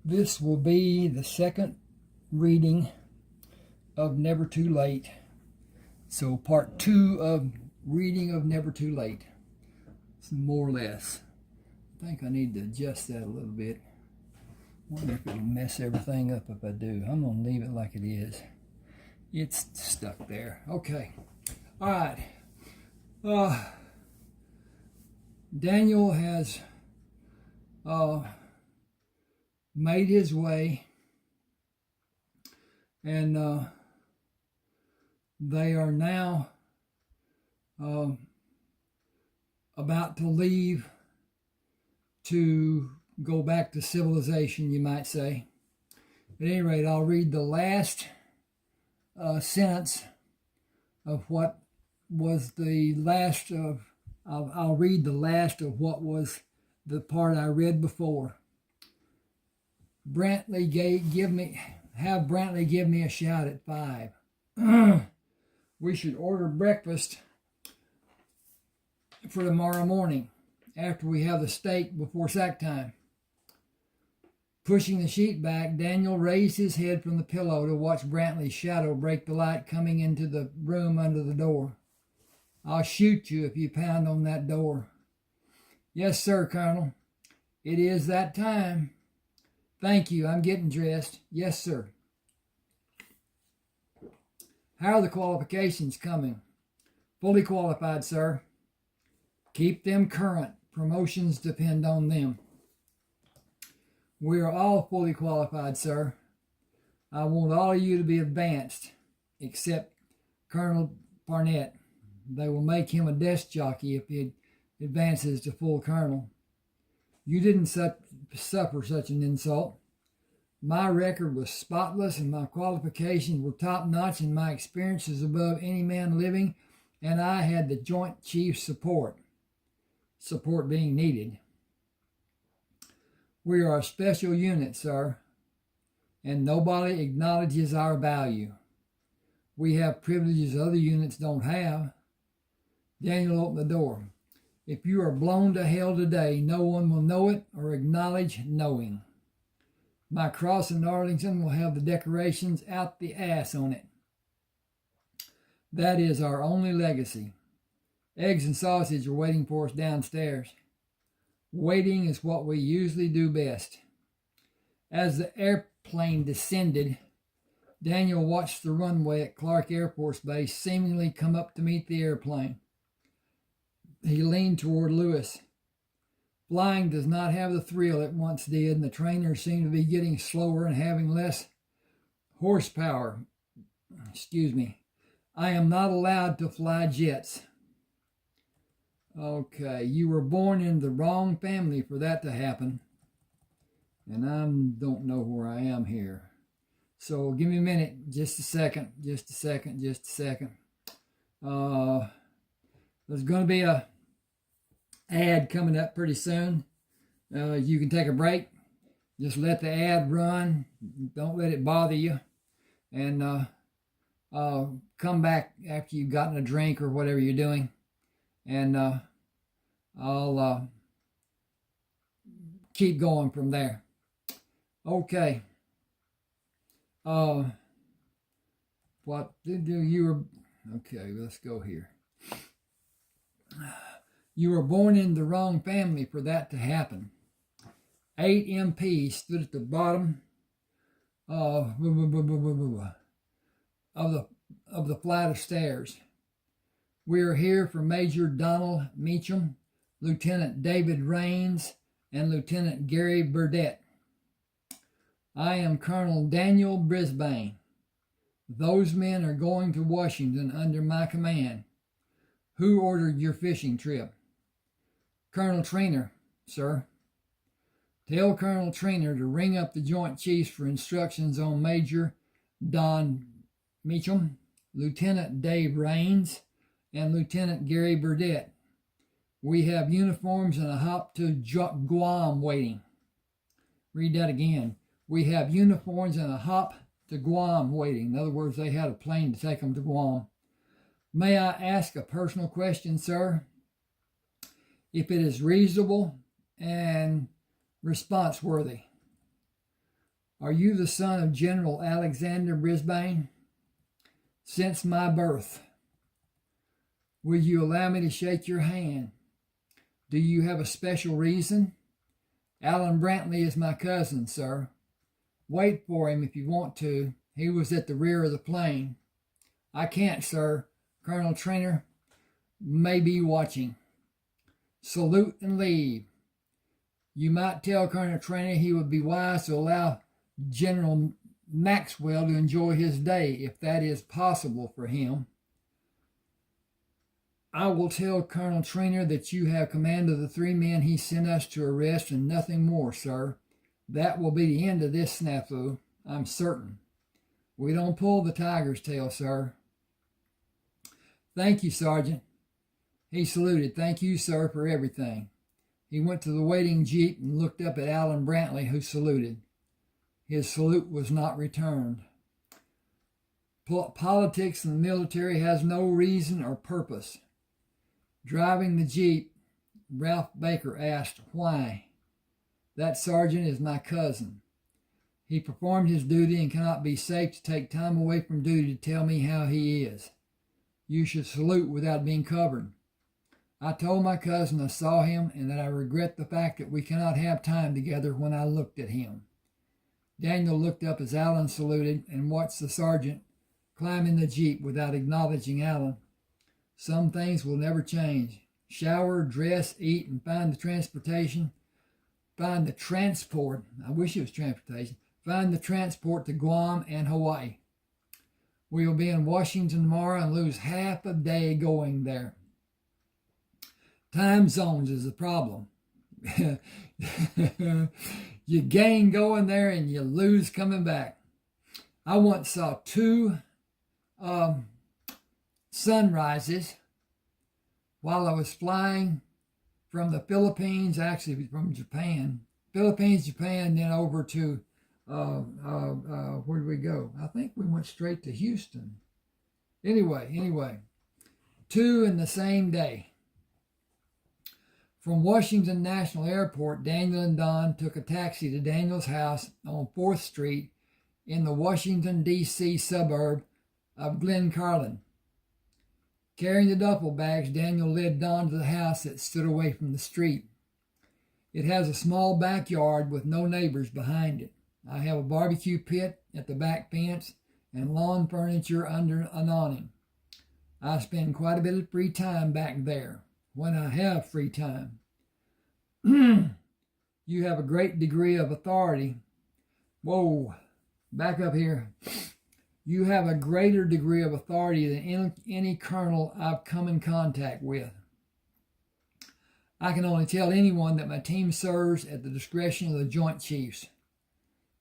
This will be the second reading of Never Too Late. So part 2 of reading of Never Too Late. It's more or less. I think I need to adjust that a little bit. Wonder if it'll mess everything up if I do. I'm going to leave it like it is. It's stuck there. Okay. All right. Daniel has made his way, and they are now about to leave to go back to civilization, you might say. At any rate, I'll read the last sentence of what was the last of. I'll read the last of what was the part I read before. Brantley have Brantley give me a shout at 5. We should order breakfast for tomorrow morning after we have the steak before sack time. Pushing the sheet back, Daniel raised his head from the pillow to watch Brantley's shadow break the light coming into the room under the door. I'll shoot you if you pound on that door. Yes, sir, Colonel. It is that time. Thank you. I'm getting dressed. Yes, sir. How are the qualifications coming? Fully qualified, sir. Keep them current. Promotions depend on them. We are all fully qualified, sir. I want all of you to be advanced, except Colonel Barnett. They will make him a desk jockey if he advances to full colonel. You didn't suffer such an insult. My record was spotless and my qualifications were top-notch and my experience is above any man living, and I had the Joint Chief's support being needed. We are a special unit, sir, and nobody acknowledges our value. We have privileges other units don't have. Daniel opened the door. If you are blown to hell today, no one will know it or acknowledge knowing. My cross in Arlington will have the decorations out the ass on it. That is our only legacy. Eggs and sausage are waiting for us downstairs. Waiting is what we usually do best. As the airplane descended, Daniel watched the runway at Clark Air Force Base seemingly come up to meet the airplane. He leaned toward Lewis. Flying does not have the thrill it once did, and the trainers seem to be getting slower and having less horsepower. I am not allowed to fly jets. Okay, you were born in the wrong family for that to happen. And I don't know where I am here. So give me a minute, just a second. There's going to be a ad coming up pretty soon. You can take a break. Just let the ad run. Don't let it bother you. And come back after you've gotten a drink or whatever you're doing. And I'll keep going from there. Okay. What did you were... Okay, let's go here. You were born in the wrong family for that to happen. 8 MPs stood at the bottom of the flight of stairs. We are here for Major Donald Meacham, Lieutenant David Raines, and Lieutenant Gary Burdett. I am Colonel Daniel Brisbane. Those men are going to Washington under my command. Who ordered your fishing trip? Colonel Trainer, sir. Tell Colonel Trainer to ring up the Joint Chiefs for instructions on Major Don Meacham, Lieutenant Dave Raines, and Lieutenant Gary Burdett. We have uniforms and a hop to Guam waiting. Read that again. We have uniforms and a hop to Guam waiting. In other words, they had a plane to take them to Guam. May I ask a personal question, sir? If it is reasonable and response worthy. Are you the son of General Alexander Brisbane? Since my birth. Will you allow me to shake your hand? Do you have a special reason? Alan Brantley is my cousin, sir. Wait for him if you want to. He was at the rear of the plane. I can't, sir. Colonel Trainer may be watching. Salute and leave. You might tell Colonel Trainer he would be wise to allow General Maxwell to enjoy his day, if that is possible for him. I will tell Colonel Trainer that you have command of the 3 men he sent us to arrest and nothing more, sir. That will be the end of this snafu, I'm certain. We don't pull the tiger's tail, sir. Thank you, Sergeant. He saluted. Thank you, sir, for everything. He went to the waiting jeep and looked up at Alan Brantley, who saluted. His salute was not returned. Politics in the military has no reason or purpose. Driving the jeep, Ralph Baker asked, why? That sergeant is my cousin. He performed his duty and cannot be safe to take time away from duty to tell me how he is. You should salute without being covered. I told my cousin I saw him and that I regret the fact that we cannot have time together when I looked at him. Daniel looked up as Alan saluted and watched the sergeant climb in the jeep without acknowledging Alan. Some things will never change. Shower, dress, eat, and find the transportation. Find the transport. I wish it was transportation. Find the transport to Guam and Hawaii. We will be in Washington tomorrow and lose half a day going there. Time zones is a problem. You gain going there and you lose coming back. I once saw 2 sunrises while I was flying from the Philippines, actually from Japan. Philippines, Japan, then over to, where did we go? I think we went straight to Houston. Anyway, 2 in the same day. From Washington National Airport, Daniel and Don took a taxi to Daniel's house on 4th Street in the Washington, D.C. suburb of Glencarlin. Carrying the duffel bags, Daniel led Don to the house that stood away from the street. It has a small backyard with no neighbors behind it. I have a barbecue pit at the back fence and lawn furniture under an awning. I spend quite a bit of free time back there, when I have free time. You have a great degree of authority. Whoa, back up here. You have a greater degree of authority than any colonel I've come in contact with. I can only tell anyone that my team serves at the discretion of the Joint Chiefs,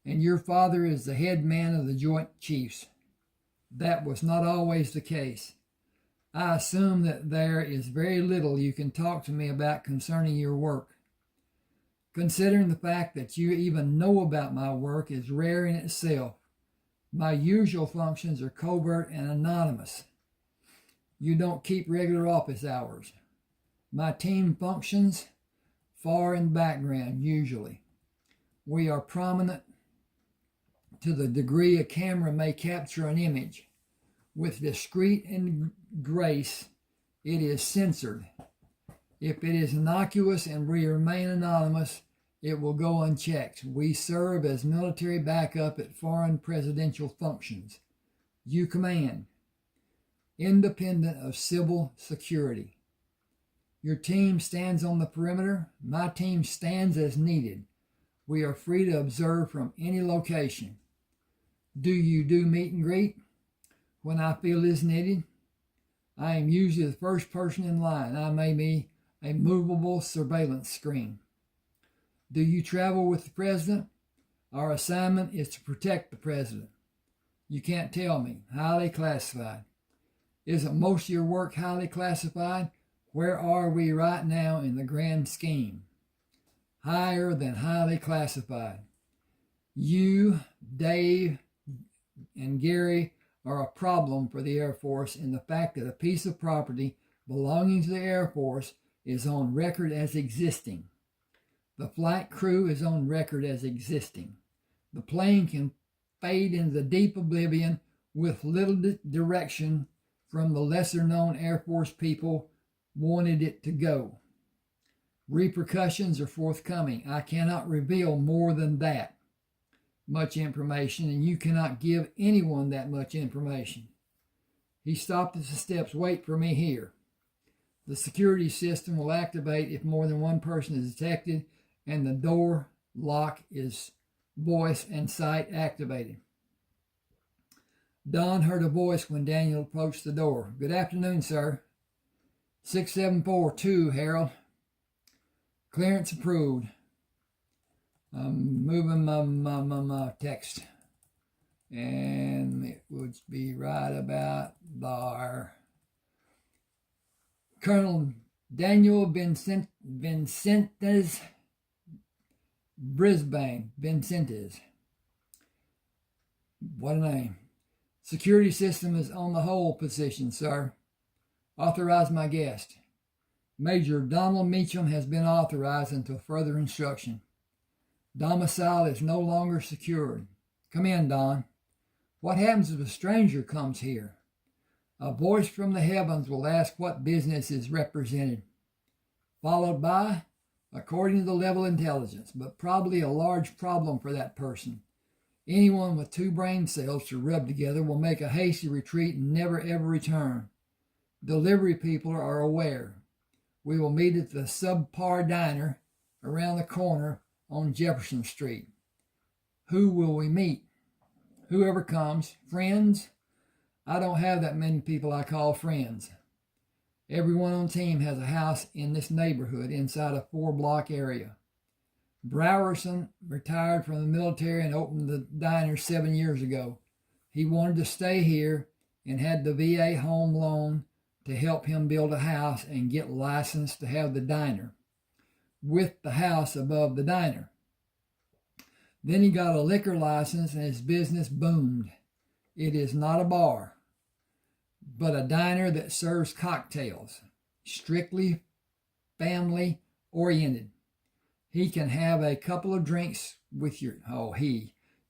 and your father is the head man of the Joint Chiefs. That was not always the case. I assume that there is very little you can talk to me about concerning your work. Considering the fact that you even know about my work is rare in itself. My usual functions are covert and anonymous. You don't keep regular office hours. My team functions far in the background, usually. We are prominent to the degree a camera may capture an image. With discreet and grace, it is censored. If it is innocuous and we remain anonymous, it will go unchecked. We serve as military backup at foreign presidential functions. You command, independent of civil security. Your team stands on the perimeter. My team stands as needed. We are free to observe from any location. Do you do meet and greet? When I feel is needed, I am usually the first person in line. I may be a movable surveillance screen. Do you travel with the president? Our assignment is to protect the president. You can't tell me. Highly classified. Isn't most of your work highly classified? Where are we right now in the grand scheme? Higher than highly classified. You, Dave, and Gary are a problem for the Air Force in the fact that a piece of property belonging to the Air Force is on record as existing. The flight crew is on record as existing. The plane can fade into the deep oblivion with little direction from the lesser-known Air Force people wanted it to go. Repercussions are forthcoming. I cannot reveal more than that much information, and you cannot give anyone that much information. He stopped at the steps. Wait for me here. The security system will activate if more than one person is detected, and the door lock is voice and sight activated. Don heard a voice when Daniel approached the door. Good afternoon, sir. 6742, Harold. Clearance approved. I'm moving my text. And it would be right about there. Colonel Daniel Vincentes Brisbane. Vincentes. What a name. Security system is on the hold position, sir. Authorize my guest. Major Donald Meacham has been authorized until further instruction. Domicile is no longer secured. Come in, Don. What happens if a stranger comes here? A voice from the heavens will ask what business is represented, followed by, according to the level of intelligence, but probably a large problem for that person. Anyone with 2 brain cells to rub together will make a hasty retreat and never ever return. Delivery people are aware. We will meet at the Subpar Diner around the corner on Jefferson Street. Who will we meet? Whoever comes. Friends? I don't have that many people I call friends. Everyone on the team has a house in this neighborhood inside a 4-block area. Browerson retired from the military and opened the diner 7 years ago. He wanted to stay here and had the VA home loan to help him build a house and get licensed to have the diner, with the house above the diner. Then he got a liquor license and his business boomed. It is not a bar, but a diner that serves cocktails, strictly family oriented. He can have a couple of drinks with your,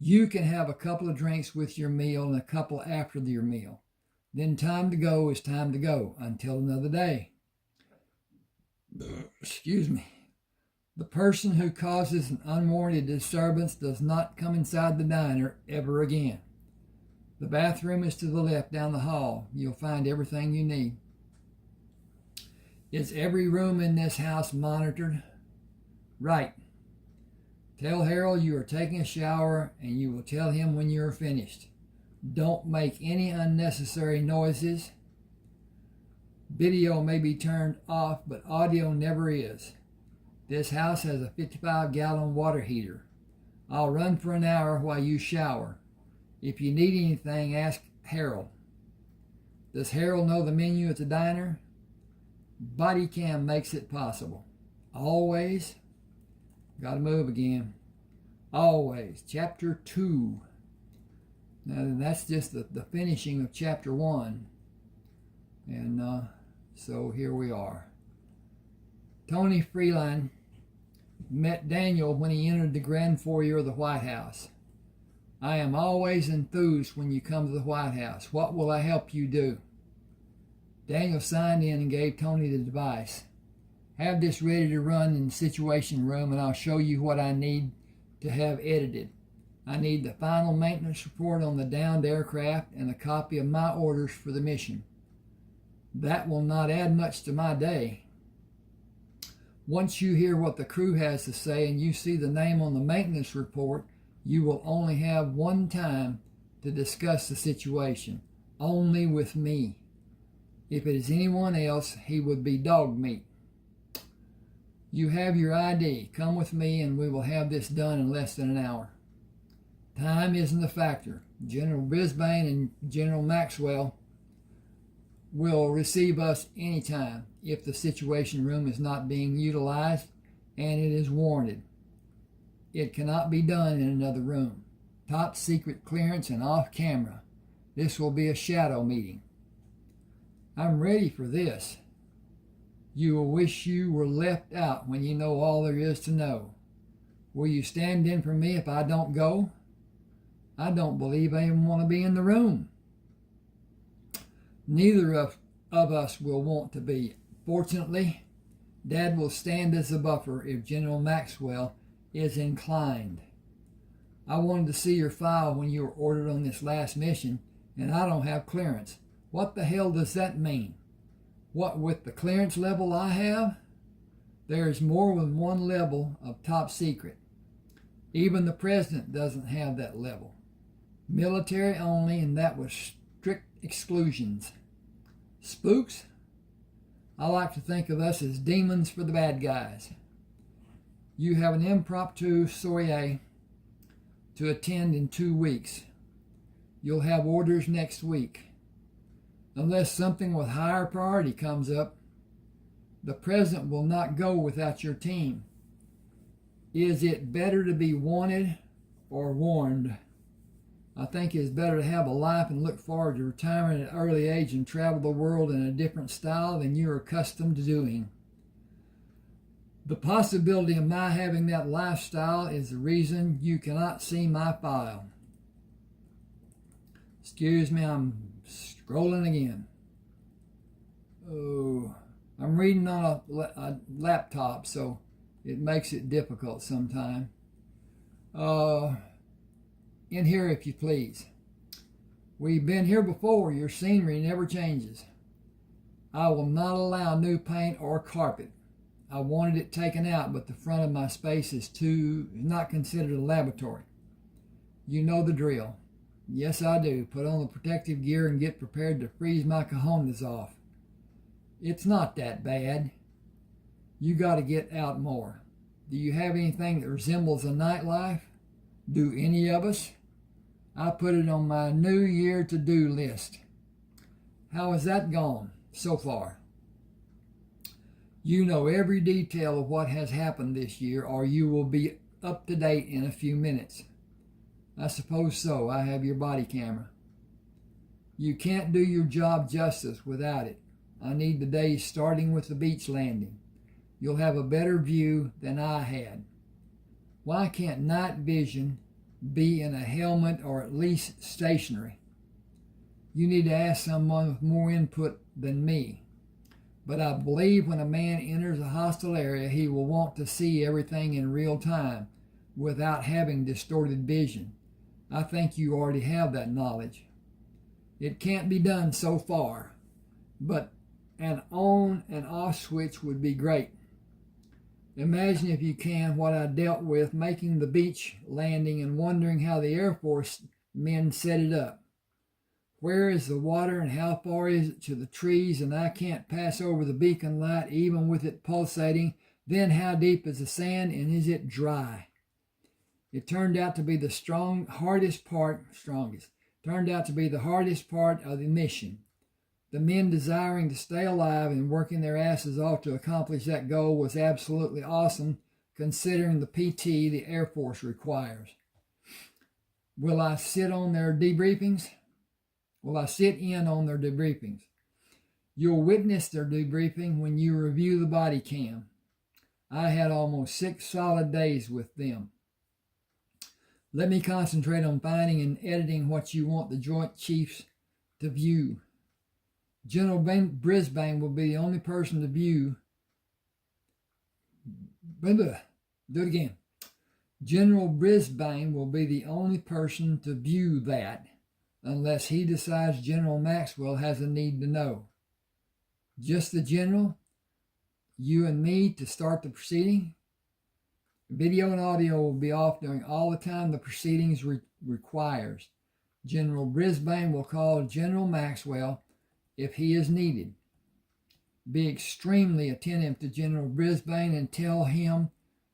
you can have a couple of drinks with your meal and a couple after your meal. Then time to go is time to go until another day. Excuse me. The person who causes an unwarranted disturbance does not come inside the diner ever again. The bathroom is to the left down the hall. You'll find everything you need. Is every room in this house monitored? Right. Tell Harold you are taking a shower and you will tell him when you are finished. Don't make any unnecessary noises. Video may be turned off, but audio never is. This house has a 55-gallon water heater. I'll run for an hour while you shower. If you need anything, ask Harold. Does Harold know the menu at the diner? Body cam makes it possible. Always. Gotta move again. Always. Chapter 2. Now that's just the finishing of chapter 1. And so here we are. Tony Freeland met Daniel when he entered the grand foyer of the White House. I am always enthused when you come to the White House. What will I help you do? Daniel signed in and gave Tony the device. Have this ready to run in the Situation Room and I'll show you what I need to have edited. I need the final maintenance report on the downed aircraft and a copy of my orders for the mission. That will not add much to my day. Once you hear what the crew has to say and you see the name on the maintenance report, you will only have one time to discuss the situation, only with me. If it is anyone else, he would be dog meat. You have your ID. Come with me and we will have this done in less than an hour. Time isn't a factor. General Brisbane and General Maxwell will receive us anytime if the Situation Room is not being utilized and it is warranted. It cannot be done in another room. Top secret clearance and off camera. This will be a shadow meeting. I'm ready for this. You will wish you were left out when you know all there is to know. Will you stand in for me if I don't go? I don't believe I even want to be in the room. Neither of us will want to be. Fortunately, Dad will stand as a buffer if General Maxwell is inclined. I wanted to see your file when you were ordered on this last mission, and I don't have clearance. What the hell does that mean? What with the clearance level I have? There is more than one level of top secret. Even the president doesn't have that level. Military only, and that was strict exclusions. Spooks? I like to think of us as demons for the bad guys. You have an impromptu soiree to attend in 2 weeks. You'll have orders next week. Unless something with higher priority comes up, the president will not go without your team. Is it better to be wanted or warned? I think it's better to have a life and look forward to retirement at an early age and travel the world in a different style than you're accustomed to doing. The possibility of my having that lifestyle is the reason you cannot see my file. Excuse me, I'm scrolling again. Oh, I'm reading on a laptop, so it makes it difficult sometimes. In here, if you please. We've been here before. Your scenery never changes. I will not allow new paint or carpet. I wanted it taken out, but the front of my space is not considered a laboratory. You know the drill. Yes, I do. Put on the protective gear and get prepared to freeze my cojones off. It's not that bad. You got to get out more. Do you have anything that resembles a nightlife? Do any of us? I put it on my New Year to-do list. How has that gone so far? You know every detail of what has happened this year, or you will be up to date in a few minutes. I suppose so. I have your body camera. You can't do your job justice without it. I need the days starting with the beach landing. You'll have a better view than I had. Why can't night vision be in a helmet or at least stationary? You need to ask someone with more input than me. But I believe when a man enters a hostile area, he will want to see everything in real time without having distorted vision. I think you already have that knowledge. It can't be done so far, but an on and off switch would be great. Imagine, if you can, what I dealt with making the beach landing and wondering how the Air Force men set it up. Where is the water and how far is it to the trees, and I can't pass over the beacon light even with it pulsating. Then how deep is the sand, and is it dry? It turned out to be the hardest part of the mission. The men desiring to stay alive and working their asses off to accomplish that goal was absolutely awesome, considering the PT the Air Force requires. Will I sit in on their debriefings? You'll witness their debriefing when you review the body cam. I had almost 6 solid days with them. Let me concentrate on finding and editing what you want the Joint Chiefs to view. General Brisbane will be the only person to view. General Brisbane will be the only person to view that, unless he decides General Maxwell has a need to know. Just the general, you and me to start the proceeding. Video and audio will be off during all the time the proceedings requires. General Brisbane will call General Maxwell if he is needed. Be extremely attentive to General Brisbane and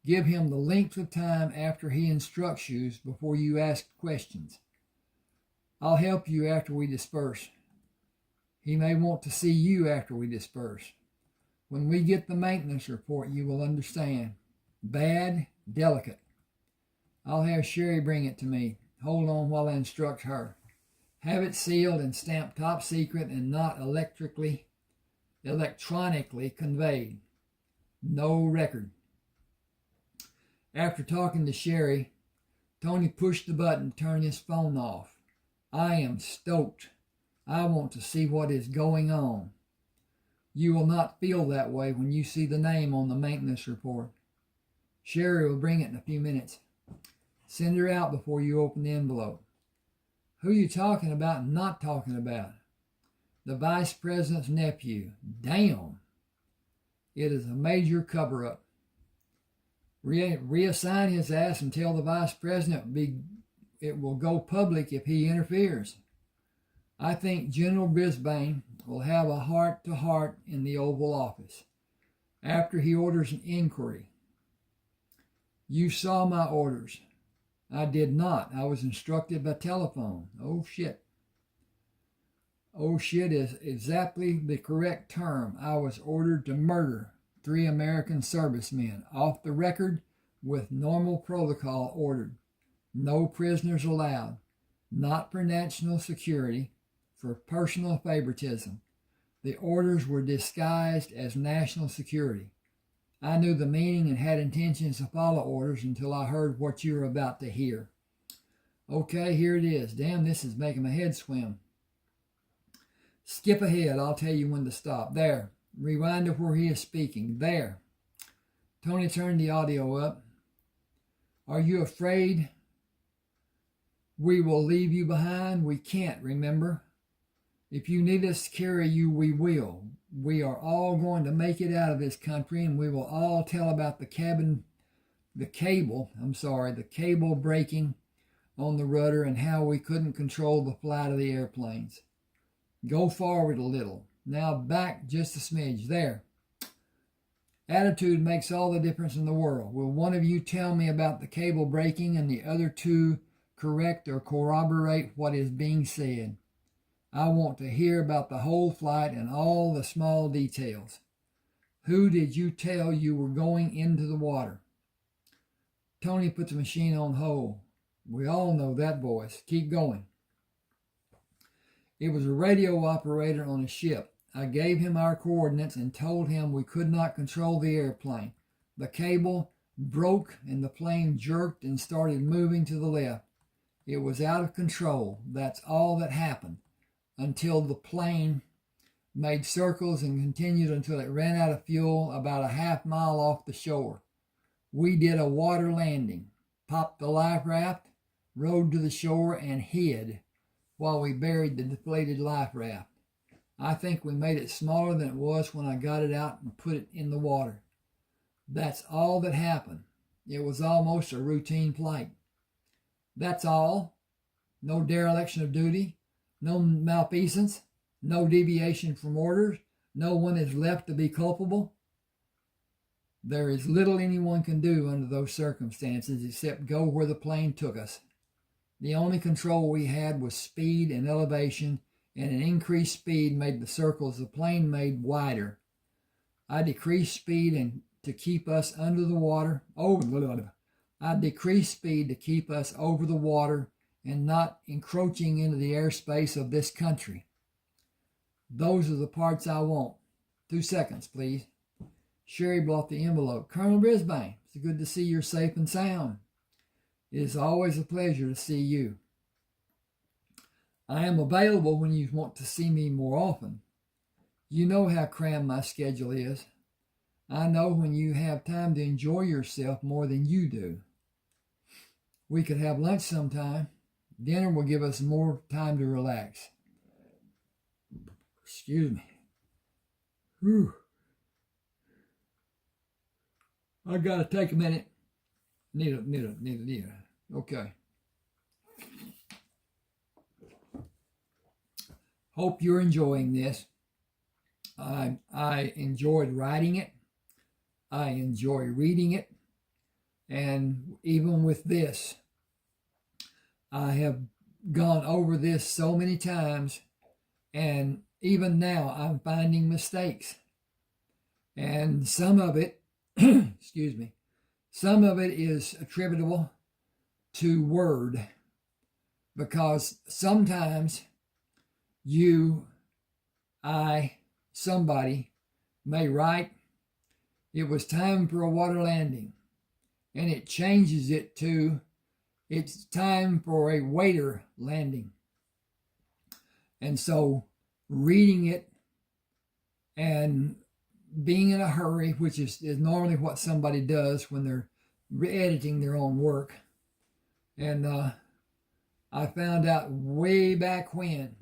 give him the length of time after he instructs you before you ask questions. I'll help you after we disperse. He may want to see you after we disperse. When we get the maintenance report, you will understand. Bad, delicate. I'll have Sherry bring it to me. Hold on while I instruct her. Have it sealed and stamped top secret and not electronically conveyed. No record. After talking to Sherry, Tony pushed the button to turn his phone off. I am stoked. I want to see what is going on. You will not feel that way when you see the name on the maintenance report. Sherry will bring it in a few minutes. Send her out before you open the envelope. Who are you talking about and not talking about? The vice president's nephew. Damn. It is a major cover-up. Reassign his ass and tell the vice president it will go public if he interferes. I think General Brisbane will have a heart-to-heart in the Oval Office after he orders an inquiry. You saw my orders. I did not. I was instructed by telephone. Oh, shit. Oh, shit is exactly the correct term. I was ordered to murder 3 American servicemen, off the record, with normal protocol ordered. No prisoners allowed. Not for national security, for personal favoritism. The orders were disguised as national security. I knew the meaning and had intentions to follow orders until I heard what you were about to hear. Okay, here it is. Damn, this is making my head swim. Skip ahead. I'll tell you when to stop. There. Rewind to where he is speaking. There. Tony turned the audio up. Are you afraid we will leave you behind? We can't, remember? If you need us to carry you, we will. We are all going to make it out of this country, and we will all tell about the cable breaking on the rudder and how we couldn't control the flight of the airplanes. Go forward a little. Now back just a smidge. There. Attitude makes all the difference in the world. Will one of you tell me about the cable breaking and the other two correct or corroborate what is being said? I want to hear about the whole flight and all the small details. Who did you tell you were going into the water? Tony put the machine on hold. We all know that voice. Keep going. It was a radio operator on a ship. I gave him our coordinates and told him we could not control the airplane. The cable broke and the plane jerked and started moving to the left. It was out of control. That's all that happened. Until the plane made circles and continued until it ran out of fuel about a half mile off the shore. We did a water landing, popped the life raft, rode to the shore, and hid while we buried the deflated life raft. I think we made it smaller than it was when I got it out and put it in the water. That's all that happened. It was almost a routine flight. That's all. No dereliction of duty. No malfeasance, no deviation from orders, no one is left to be culpable. There is little anyone can do under those circumstances except go where the plane took us. The only control we had was speed and elevation, and an increased speed made the circles the plane made wider. I decreased speed to keep us under the water. I decreased speed to keep us over the water and not encroaching into the airspace of this country. Those are the parts I want. 2 seconds, please. Sherry brought the envelope. Colonel Brisbane, it's good to see you're safe and sound. It is always a pleasure to see you. I am available when you want to see me more often. You know how crammed my schedule is. I know when you have time to enjoy yourself more than you do. We could have lunch sometime. Dinner will give us more time to relax. Excuse me. Whew. I gotta take a minute. Need a. Okay. Hope you're enjoying this. I enjoyed writing it. I enjoy reading it. And even with this, I have gone over this so many times, and even now I'm finding mistakes. And some of it, excuse me, some of it is attributable to word, because sometimes somebody may write, it was time for a water landing, and it changes it to, it's time for a waiter landing. And so reading it and being in a hurry, which is normally what somebody does when they're editing their own work. And I found out way back when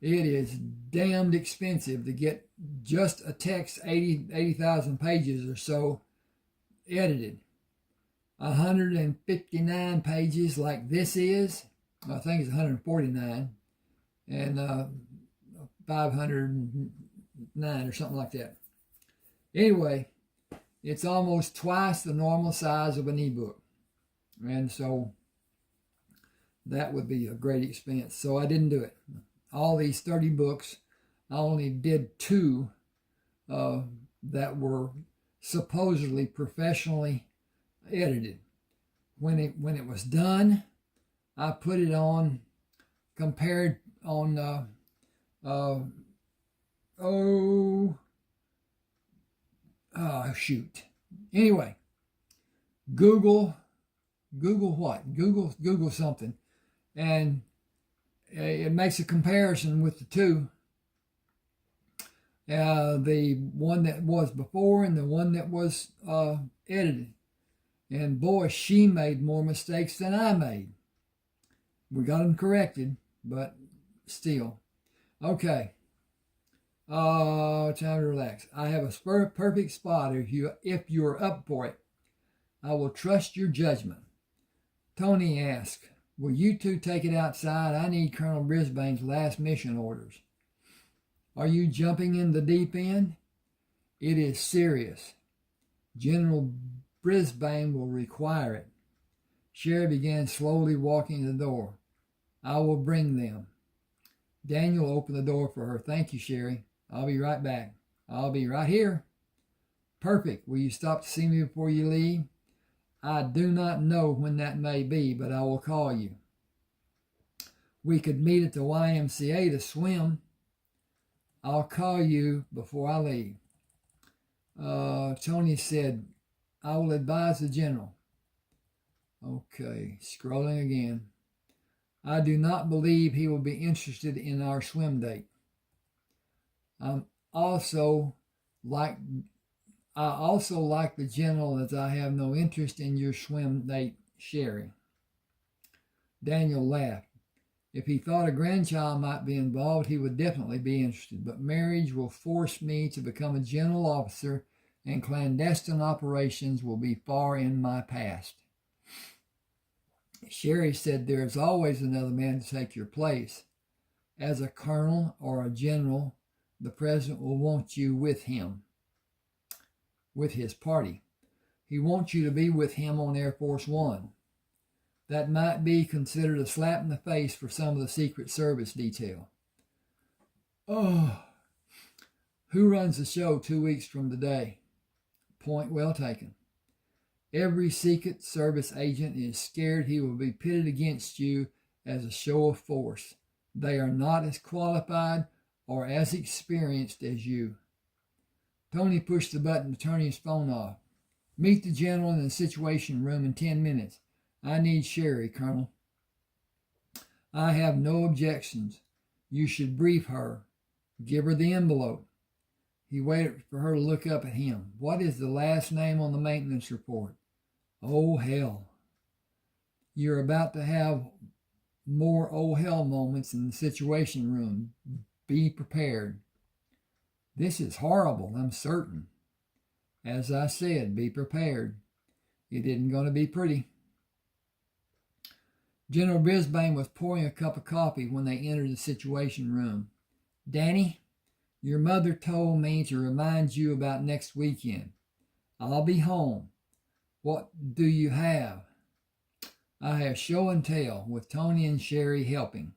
it is damned expensive to get just a text 80,000 pages or so edited. 159 pages like this is, I think it's 149, and 509 or something like that. Anyway, it's almost twice the normal size of an ebook. And so that would be a great expense. So I didn't do it. All these 30 books, I only did 2 that were supposedly professionally edited. When it was done, I put it on, compared on, Anyway, Google what? Google something. And it makes a comparison with the 2. The one that was before and the one that was edited. And boy, she made more mistakes than I made. We got them corrected, but still. Okay. Time to relax. I have a perfect spot if you're up for it. I will trust your judgment. Tony asked, will you 2 take it outside? I need Colonel Brisbane's last mission orders. Are you jumping in the deep end? It is serious. General Brisbane will require it. Sherry began slowly walking to the door. I will bring them. Daniel opened the door for her. Thank you, Sherry. I'll be right back. I'll be right here. Perfect. Will you stop to see me before you leave? I do not know when that may be, but I will call you. We could meet at the YMCA to swim. I'll call you before I leave. Tony said, I will advise the general. Okay, scrolling again. I do not believe he will be interested in our swim date. I also like the general, as I have no interest in your swim date, Sherry. Daniel laughed. If he thought a grandchild might be involved, he would definitely be interested. But marriage will force me to become a general officer, and clandestine operations will be far in my past. Sherry said there is always another man to take your place. As a colonel or a general, the president will want you with him, with his party. He wants you to be with him on Air Force One. That might be considered a slap in the face for some of the Secret Service detail. Oh, who runs the show 2 weeks from today? Point well taken. Every Secret Service agent is scared he will be pitted against you as a show of force. They are not as qualified or as experienced as you. Tony pushed the button to turn his phone off. Meet the general in the Situation Room in 10 minutes. I need Sherry, Colonel. I have no objections. You should brief her. Give her the envelope. He waited for her to look up at him. What is the last name on the maintenance report? Oh, hell. You're about to have more oh, hell moments in the Situation Room. Be prepared. This is horrible, I'm certain. As I said, be prepared. It isn't going to be pretty. General Brisbane was pouring a cup of coffee when they entered the Situation Room. Danny, your mother told me to remind you about next weekend. I'll be home. What do you have? I have show and tell with Tony and Sherry helping.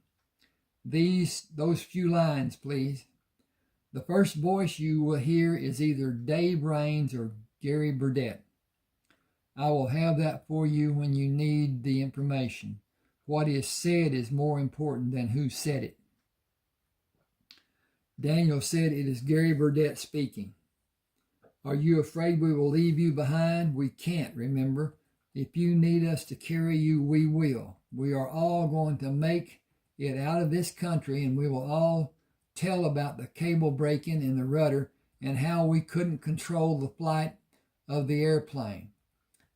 Those few lines, please. The first voice you will hear is either Dave Raines or Gary Burdett. I will have that for you when you need the information. What is said is more important than who said it. Daniel said it is Gary Burdett speaking. Are you afraid we will leave you behind? We can't, remember. If you need us to carry you, we will. We are all going to make it out of this country, and we will all tell about the cable break-in in the rudder and how we couldn't control the flight of the airplane.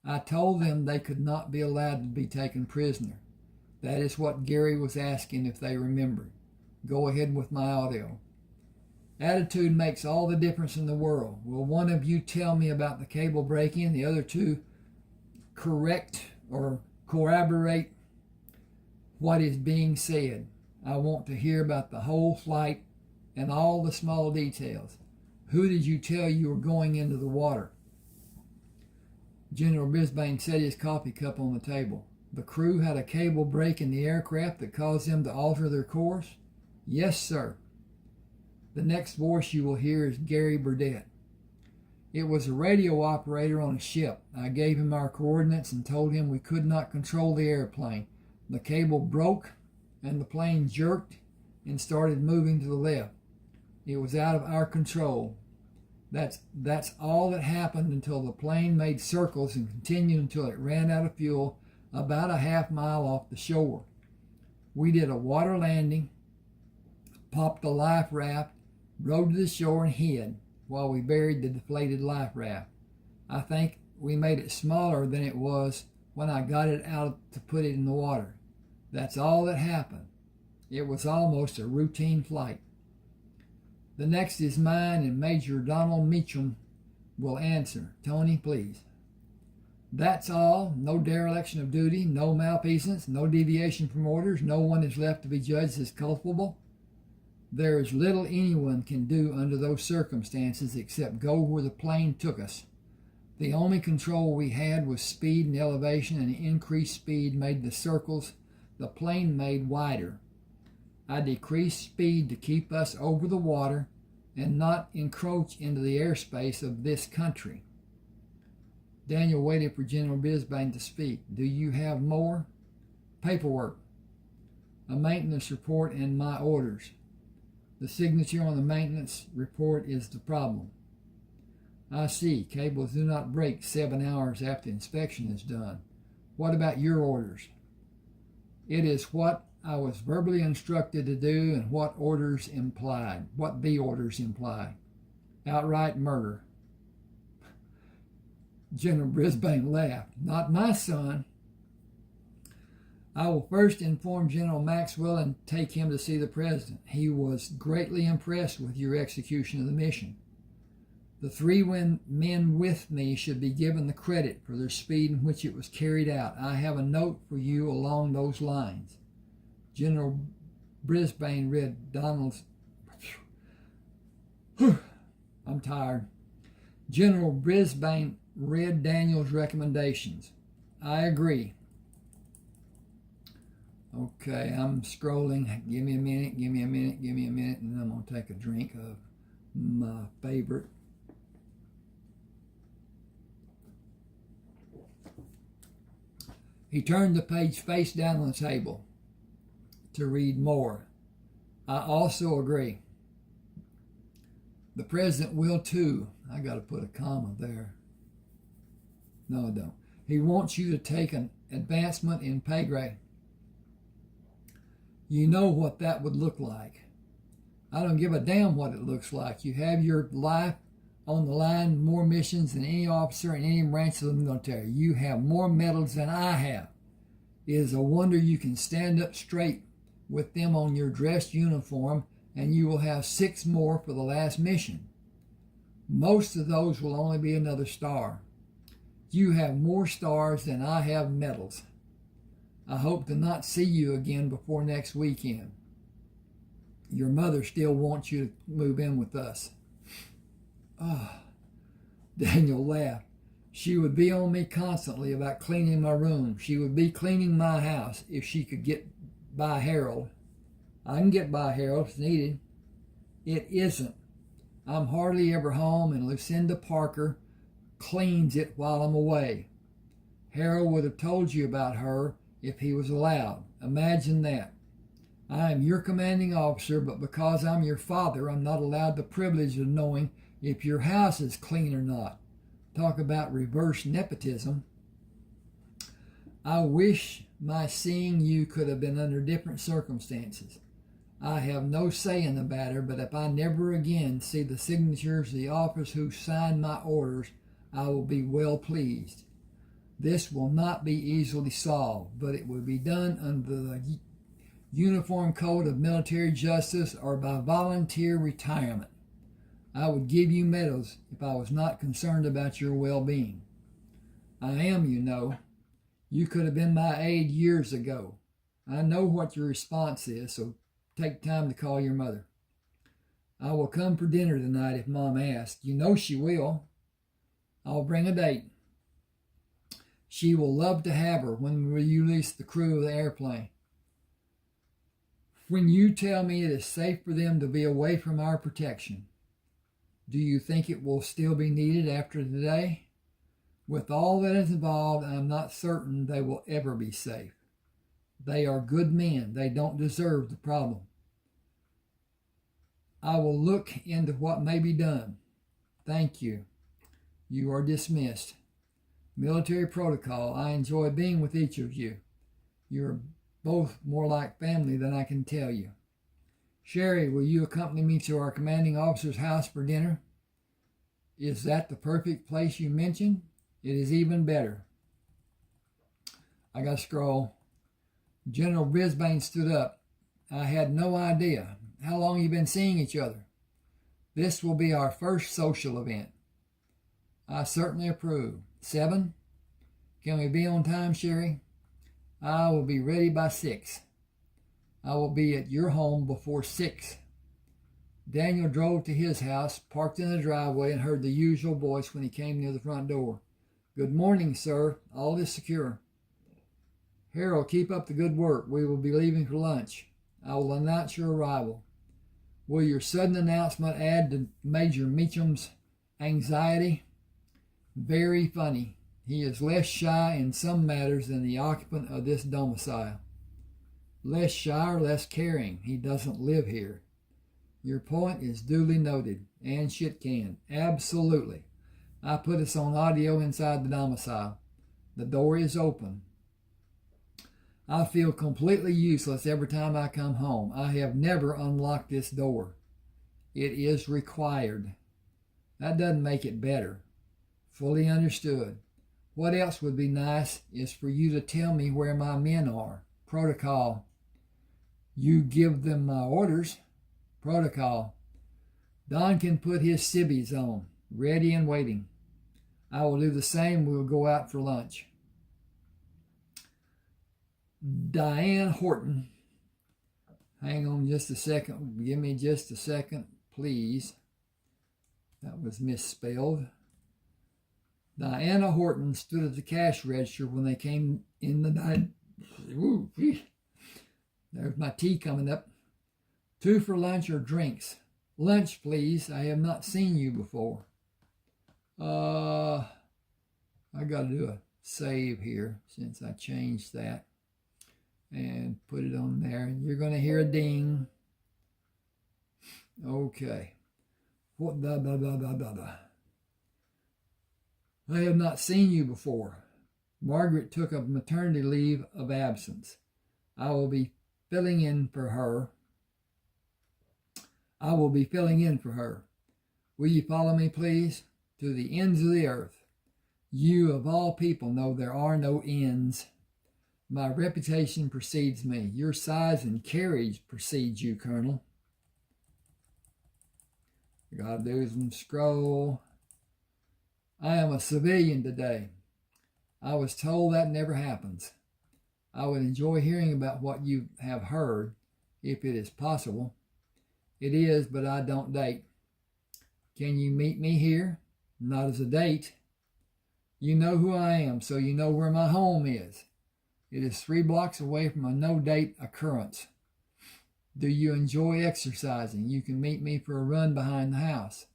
I told them they could not be allowed to be taken prisoner. That is what Gary was asking if they remembered. Go ahead with my audio. Attitude makes all the difference in the world. Will one of you tell me about the cable break-in? The other two correct or corroborate what is being said. I want to hear about the whole flight and all the small details. Who did you tell you were going into the water? General Brisbane set his coffee cup on the table. The crew had a cable break in the aircraft that caused them to alter their course? Yes, sir. The next voice you will hear is Gary Burdett. It was a radio operator on a ship. I gave him our coordinates and told him we could not control the airplane. The cable broke and the plane jerked and started moving to the left. It was out of our control. That's all that happened until the plane made circles and continued until it ran out of fuel about a half mile off the shore. We did a water landing, popped the life raft, rode to the shore and hid while we buried the deflated life raft. I think we made it smaller than it was when I got it out to put it in the water. That's all that happened. It was almost a routine flight. The next is mine, and Major Donald Meacham will answer. Tony, please. That's all. No dereliction of duty, no malfeasance, no deviation from orders. No one is left to be judged as culpable. There is little anyone can do under those circumstances except go where the plane took us. The only control we had was speed and elevation, and increased speed made the circles the plane made wider. I decreased speed to keep us over the water and not encroach into the airspace of this country. Daniel waited for General Brisbane to speak. Do you have more? Paperwork. A maintenance report and my orders. The signature on the maintenance report is the problem. I see. Cables do not break 7 hours after inspection is done. What about your orders? It is what I was verbally instructed to do and what the orders implied. Outright murder. General Brisbane laughed. Not my son. I will first inform General Maxwell and take him to see the President. He was greatly impressed with your execution of the mission. The 3 men with me should be given the credit for their speed in which it was carried out. I have a note for you along those lines. General Brisbane read Donald's... I'm tired. General Brisbane read Daniel's recommendations. I agree. Okay, I'm scrolling. Give me a minute, and then I'm going to take a drink of my favorite. He turned the page face down on the table to read more. I also agree. The President will too. I got to put a comma there. No, I don't. He wants you to take an advancement in pay grade. You know what that would look like. I don't give a damn what it looks like. You have your life on the line, more missions than any officer in any branch of the military. You have more medals than I have. It is a wonder you can stand up straight with them on your dress uniform, and you will have 6 more for the last mission. Most of those will only be another star. You have more stars than I have medals. I hope to not see you again before next weekend. Your mother still wants you to move in with us. Daniel laughed. She would be on me constantly about cleaning my room. She would be cleaning my house if she could get by Harold. I can get by Harold if needed. It isn't. I'm hardly ever home, and Lucinda Parker cleans it while I'm away. Harold would have told you about her if he was allowed. Imagine that. I am your commanding officer, but because I'm your father, I'm not allowed the privilege of knowing if your house is clean or not. Talk about reverse nepotism. I wish my seeing you could have been under different circumstances. I have no say in the matter, but if I never again see the signatures of the officers who signed my orders, I will be well pleased. This will not be easily solved, but it will be done under the Uniform Code of Military Justice or by volunteer retirement. I would give you medals if I was not concerned about your well-being. I am, you know. You could have been my aide years ago. I know what your response is, so take time to call your mother. I will come for dinner tonight if Mom asks. You know she will. I'll bring a date. She will love to have her when we release the crew of the airplane. When you tell me it is safe for them to be away from our protection, do you think it will still be needed after today? With all that is involved, I am not certain they will ever be safe. They are good men. They don't deserve the problem. I will look into what may be done. Thank you. You are dismissed. Military protocol. I enjoy being with each of you. You're both more like family than I can tell you. Sherry, will you accompany me to our commanding officer's house for dinner? Is that the perfect place you mentioned? It is even better. I got to scroll. General Brisbane stood up. I had no idea. How long have you been seeing each other? This will be our first social event. I certainly approve. 7? Can we be on time, Sherry? I will be ready by 6. I will be at your home before 6. Daniel drove to his house, parked in the driveway, and heard the usual voice when he came near the front door. Good morning, sir. All is secure. Harold, keep up the good work. We will be leaving for lunch. I will announce your arrival. Will your sudden announcement add to Major Meacham's anxiety? Very funny. He is less shy in some matters than the occupant of this domicile. Less shy or less caring. He doesn't live here. Your point is duly noted, and shit can. Absolutely. I put us on audio inside the domicile. The door is open. I feel completely useless every time I come home. I have never unlocked this door. It is required. That doesn't make it better. Fully understood. What else would be nice is for you to tell me where my men are. Protocol. You give them my orders. Protocol. Don can put his civvies on, ready and waiting. I will do the same. We will go out for lunch. Diane Horton. Hang on just a second. Give me just a second, please. That was misspelled. Diana Horton stood at the cash register when they came in the night. Ooh, there's my tea coming up. 2 for lunch or drinks? Lunch, please. I have not seen you before. I got to do a save here since I changed that and put it on there. And you're going to hear a ding. Okay. What? Blah, blah, blah, blah, blah, blah. I have not seen you before. Margaret took a maternity leave of absence. I will be filling in for her. Will you follow me, please? To the ends of the earth. You, of all people, know there are no ends. My reputation precedes me. Your size and carriage precedes you, Colonel. Gotta do some scroll. I am a civilian today. I was told that never happens. I would enjoy hearing about what you have heard, if it is possible. It is, but I don't date. Can you meet me here? Not as a date. You know who I am, so you know where my home is. It is 3 blocks away from a no-date occurrence. Do you enjoy exercising? You can meet me for a run behind the house.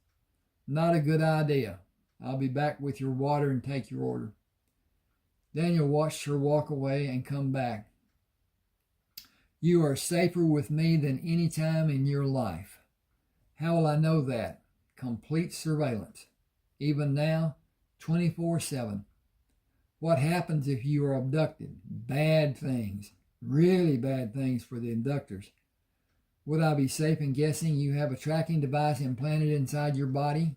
Not a good idea. I'll be back with your water and take your order. Daniel watched her walk away and come back. You are safer with me than any time in your life. How will I know that? Complete surveillance. Even now, 24/7. What happens if you are abducted? Bad things, really bad things for the abductors. Would I be safe in guessing you have a tracking device implanted inside your body?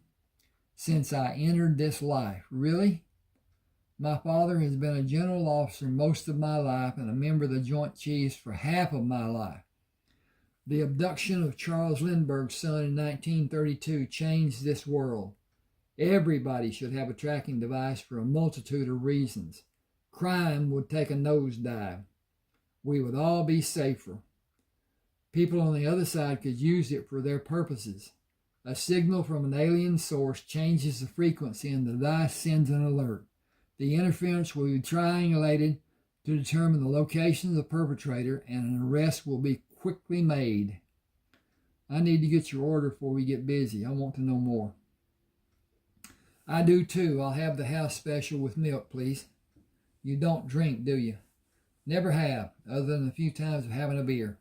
Since I entered this life. Really? My father has been a general officer most of my life and a member of the Joint Chiefs for half of my life. The abduction of Charles Lindbergh's son in 1932 changed this world. Everybody should have a tracking device for a multitude of reasons. Crime would take a nosedive. We would all be safer. People on the other side could use it for their purposes. A signal from an alien source changes the frequency and the device sends an alert. The interference will be triangulated to determine the location of the perpetrator, and an arrest will be quickly made. I need to get your order before we get busy. I want to know more. I do too. I'll have the house special with milk, please. You don't drink, do you? Never have, other than a few times of having a beer.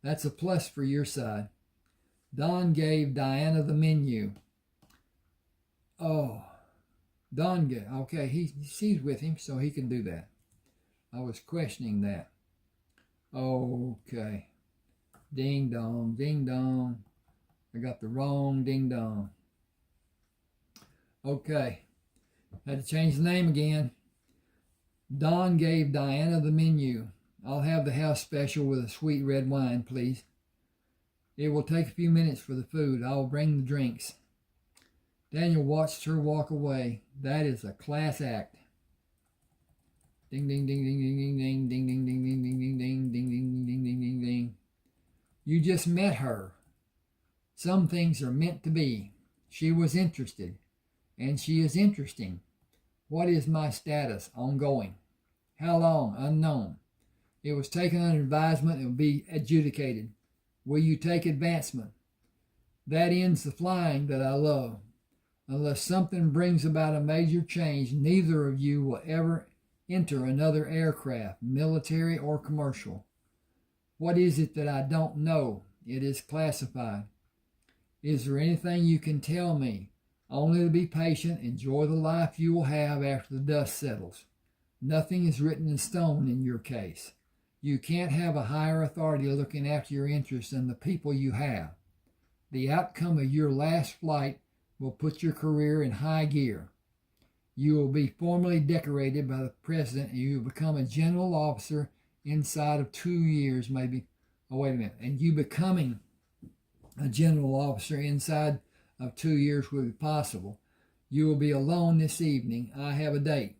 That's a plus for your side. Don gave Diana the menu. Oh, Don gave, okay, she's with him, so he can do that. I was questioning that. Okay. Ding dong, ding dong. I got the wrong ding dong. Okay. Had to change the name again. Don gave Diana the menu. I'll have the house special with a sweet red wine, please. It will take a few minutes for the food. I will bring the drinks. Daniel watched her walk away. That is a class act. Ding ding ding ding ding ding ding ding ding ding ding ding ding ding ding ding ding ding ding. You just met her. Some things are meant to be. She was interested, and she is interesting. What is my status? Ongoing. How long? Unknown. It was taken under advisement and will be adjudicated. Will you take advancement? That ends the flying that I love. Unless something brings about a major change, neither of you will ever enter another aircraft, military or commercial. What is it that I don't know? It is classified. Is there anything you can tell me? Only to be patient, enjoy the life you will have after the dust settles. Nothing is written in stone in your case. You can't have a higher authority looking after your interests than the people you have. The outcome of your last flight will put your career in high gear. You will be formally decorated by the president, and you will become a general officer inside of 2 years, maybe. Oh, wait a minute. And you becoming a general officer inside of 2 years will be possible. You will be alone this evening. I have a date.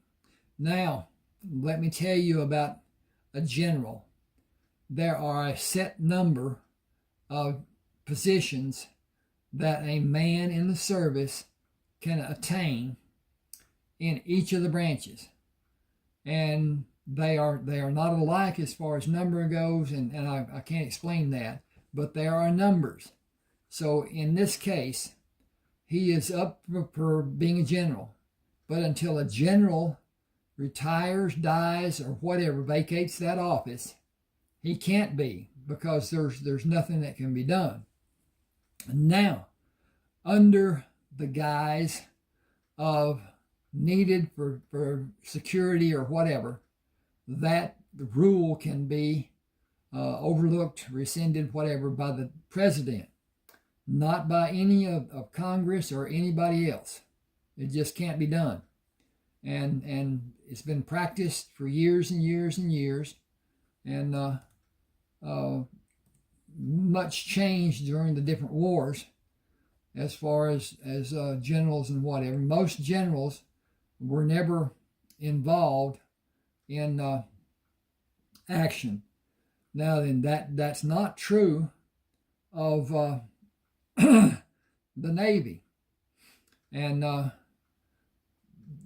Now, let me tell you about a general. There are a set number of positions that a man in the service can attain in each of the branches. And they are not alike as far as number goes, and I can't explain that, but there are numbers. So in this case, he is up for being a general. But until a general retires, dies, or whatever, vacates that office, he can't be, because there's nothing that can be done. Now, under the guise of needed for security or whatever, that rule can be overlooked, rescinded, whatever, by the president, not by any of Congress or anybody else. It just can't be done. And it's been practiced for years and years and years, and much changed during the different wars as far as generals and whatever. Most generals were never involved in action. Now then, that's not true of the Navy. And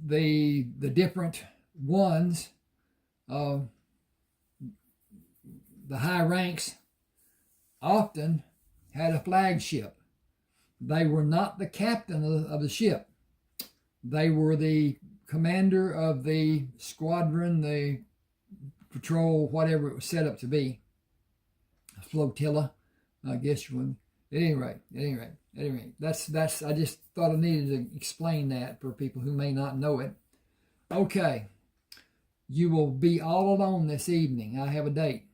the different ones, the high ranks often had a flagship. They were not the captain of the ship. They were the commander of the squadron, the patrol, whatever it was set up to be. A flotilla, I guess you would. At any rate, that's. I just thought I needed to explain that for people who may not know it. Okay, You will be all alone this evening. I have a date.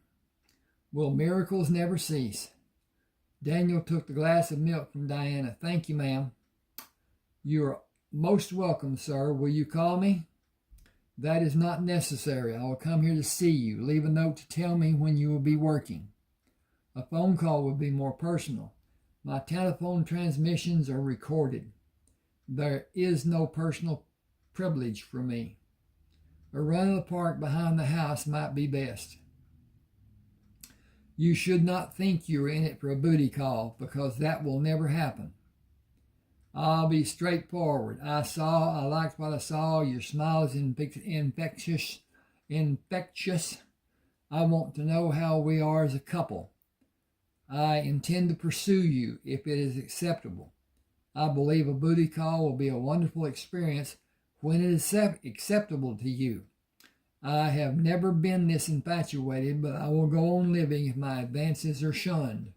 Will miracles never cease? Daniel took the glass of milk from Diana. Thank you, ma'am. You are most welcome, sir. Will you call me? That is not necessary. I will come here to see you. Leave a note to tell me when you will be working. A phone call would be more personal. My telephone transmissions are recorded. There is no personal privilege for me. A run in the park behind the house might be best. You should not think you are in it for a booty call, because that will never happen. I'll be straightforward. I liked what I saw. Your smile is infectious. I want to know how we are as a couple. I intend to pursue you if it is acceptable. I believe a booty call will be a wonderful experience when it is acceptable to you. I have never been this infatuated, but I will go on living if my advances are shunned.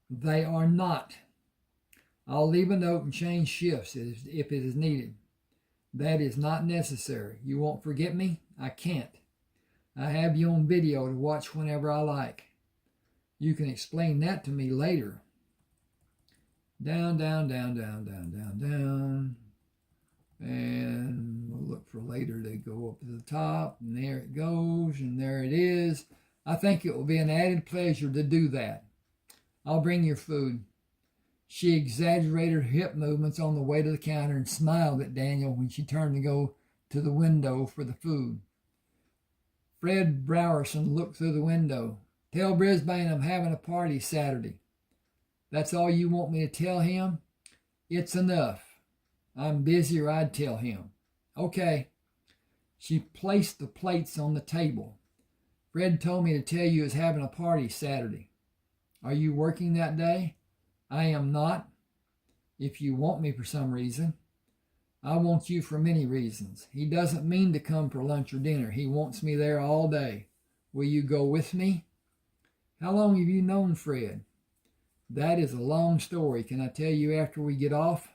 They are not. I'll leave a note and change shifts if it is needed. That is not necessary. You won't forget me? I can't. I have you on video to watch whenever I like. You can explain that to me later. Down, down, down, down, down, down, down. And we'll look for later to go up to the top. And there it goes. And there it is. I think it will be an added pleasure to do that. I'll bring your food. She exaggerated her hip movements on the way to the counter and smiled at Daniel when she turned to go to the window for the food. Fred Browerson looked through the window. Tell Brisbane I'm having a party Saturday. That's all you want me to tell him? It's enough. I'm busy or I'd tell him. Okay. She placed the plates on the table. Fred told me to tell you he's having a party Saturday. Are you working that day? I am not. If you want me for some reason. I want you for many reasons. He doesn't mean to come for lunch or dinner. He wants me there all day. Will you go with me? How long have you known Fred? That is a long story. Can I tell you after we get off?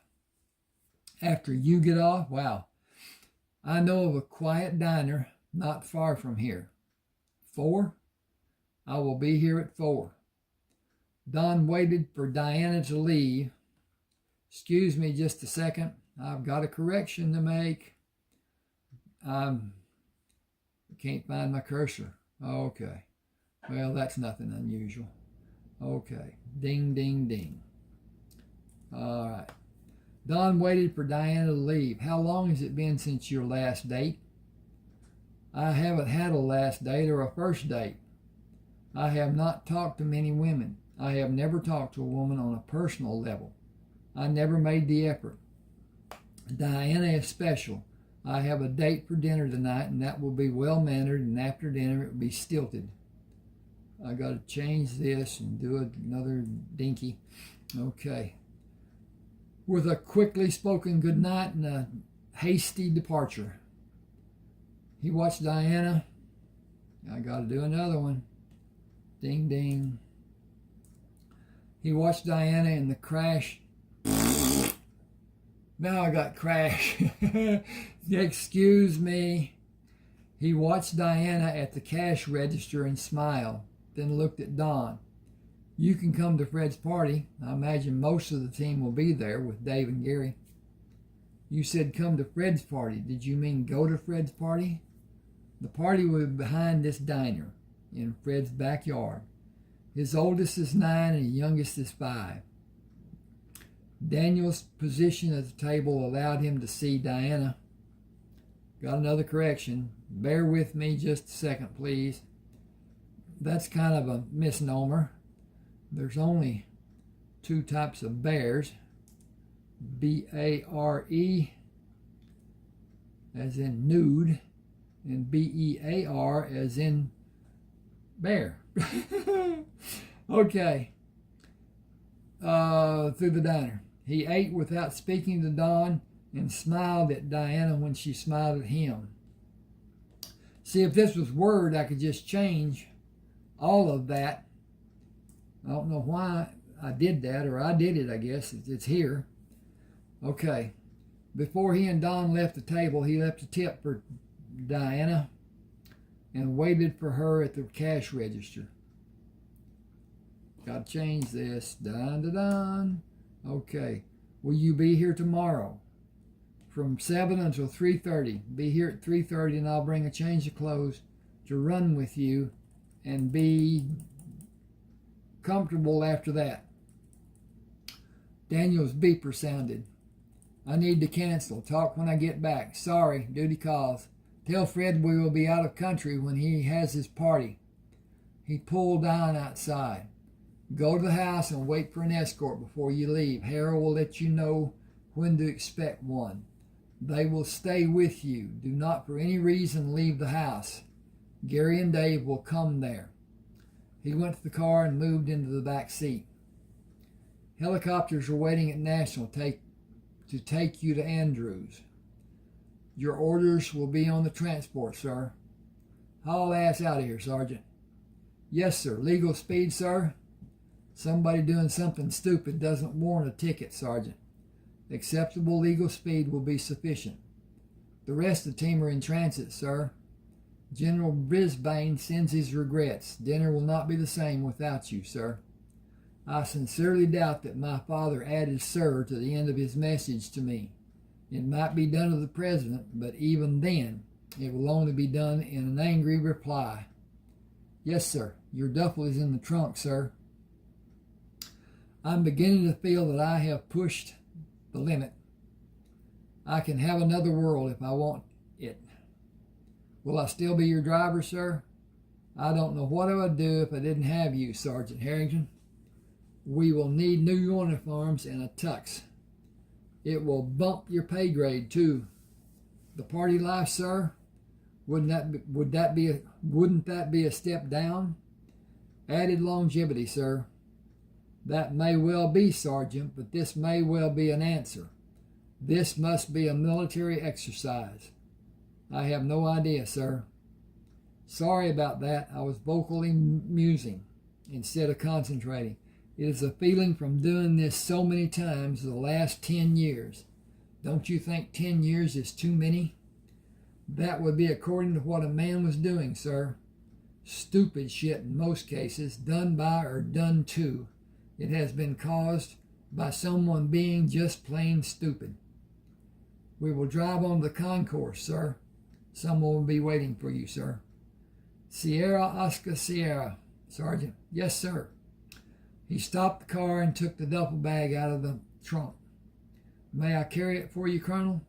After you get off? Wow. I know of a quiet diner not far from here. 4? I will be here at 4. Don waited for Diana to leave. Excuse me just a second. I've got a correction to make. I can't find my cursor. Okay. Well, that's nothing unusual. Okay. Ding, ding, ding. All right. Don waited for Diana to leave. How long has it been since your last date? I haven't had a last date or a first date. I have not talked to many women. I have never talked to a woman on a personal level. I never made the effort. Diana is special. I have a date for dinner tonight, and that will be well-mannered, and after dinner it will be stilted. I got to change this and do another dinky. Okay. With a quickly spoken goodnight and a hasty departure. He watched Diana. I got to do another one. Ding, ding. He watched Diana in the crash. Now I got crash. Excuse me. He watched Diana at the cash register and smiled, then looked at Don. You can come to Fred's party. I imagine most of the team will be there with Dave and Gary. You said come to Fred's party. Did you mean go to Fred's party? The party will be behind this diner in Fred's backyard. His oldest is 9 and his youngest is 5. Daniel's position at the table allowed him to see Diana. Got another correction. Bear with me just a second, please. That's kind of a misnomer. There's only 2 types of bears. B-A-R-E, as in nude, and B-E-A-R, as in bear. Okay. Through the diner. He ate without speaking to Dawn and smiled at Diana when she smiled at him. See, if this was Word, I could just change all of that. I don't know why I did that, or I did it, I guess. It's here. Okay. Before he and Don left the table, he left a tip for Diana. and waited for her at the cash register. Got to change this. Dun, dun, dun. Okay. Will you be here tomorrow? From 7 until 3:30. Be here at 3:30 and I'll bring a change of clothes to run with you and be comfortable after that. Daniel's beeper sounded. I need to cancel. Talk when I get back. Sorry, duty calls. Tell Fred we will be out of country when he has his party. He pulled down outside. Go to the house and wait for an escort before you leave. Harold will let you know when to expect one. They will stay with you. Do not for any reason leave the house. Gary and Dave will come there. He went to the car and moved into the back seat. Helicopters are waiting at National to take you to Andrews. Your orders will be on the transport, sir. Haul ass out of here, Sergeant. Yes, sir. Legal speed, sir. Somebody doing something stupid doesn't warrant a ticket, Sergeant. Acceptable legal speed will be sufficient. The rest of the team are in transit, sir. General Brisbane sends his regrets. Dinner will not be the same without you, sir. I sincerely doubt that my father added sir to the end of his message to me. It might be done of the president, but even then, it will only be done in an angry reply. Yes, sir. Your duffel is in the trunk, sir. I'm beginning to feel that I have pushed the limit. I can have another world if I want it. Will I still be your driver, sir? I don't know what I would do if I didn't have you, Sergeant Harrington. We will need new uniforms and a tux. It will bump your pay grade, too. The party life, sir? Wouldn't that be a step down? Added longevity, sir. That may well be, Sergeant, but this may well be an answer. This must be a military exercise. I have no idea, sir. Sorry about that. I was vocally musing instead of concentrating. It is a feeling from doing this so many times the last 10 years. Don't you think 10 years is too many? That would be according to what a man was doing, sir. Stupid shit in most cases, done by or done to. It has been caused by someone being just plain stupid. We will drive on the concourse, sir. Someone will be waiting for you, sir. Sierra Oscar Sierra, Sergeant. Yes, sir. He stopped the car and took the duffel bag out of the trunk. May I carry it for you, Colonel?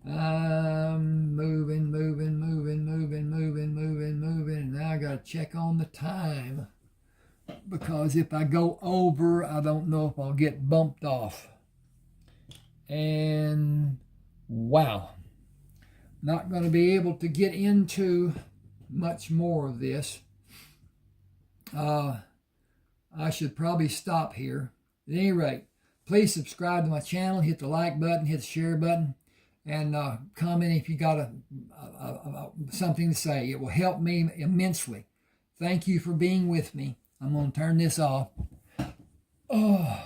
I'm moving. And now I got to check on the time. Because if I go over, I don't know if I'll get bumped off. And wow. Not going to be able to get into much more of this. I should probably stop here. At any rate, please subscribe to my channel, hit the like button, hit the share button, and comment if you got something to say. It will help me immensely. Thank you for being with me. I'm going to turn this off. Oh.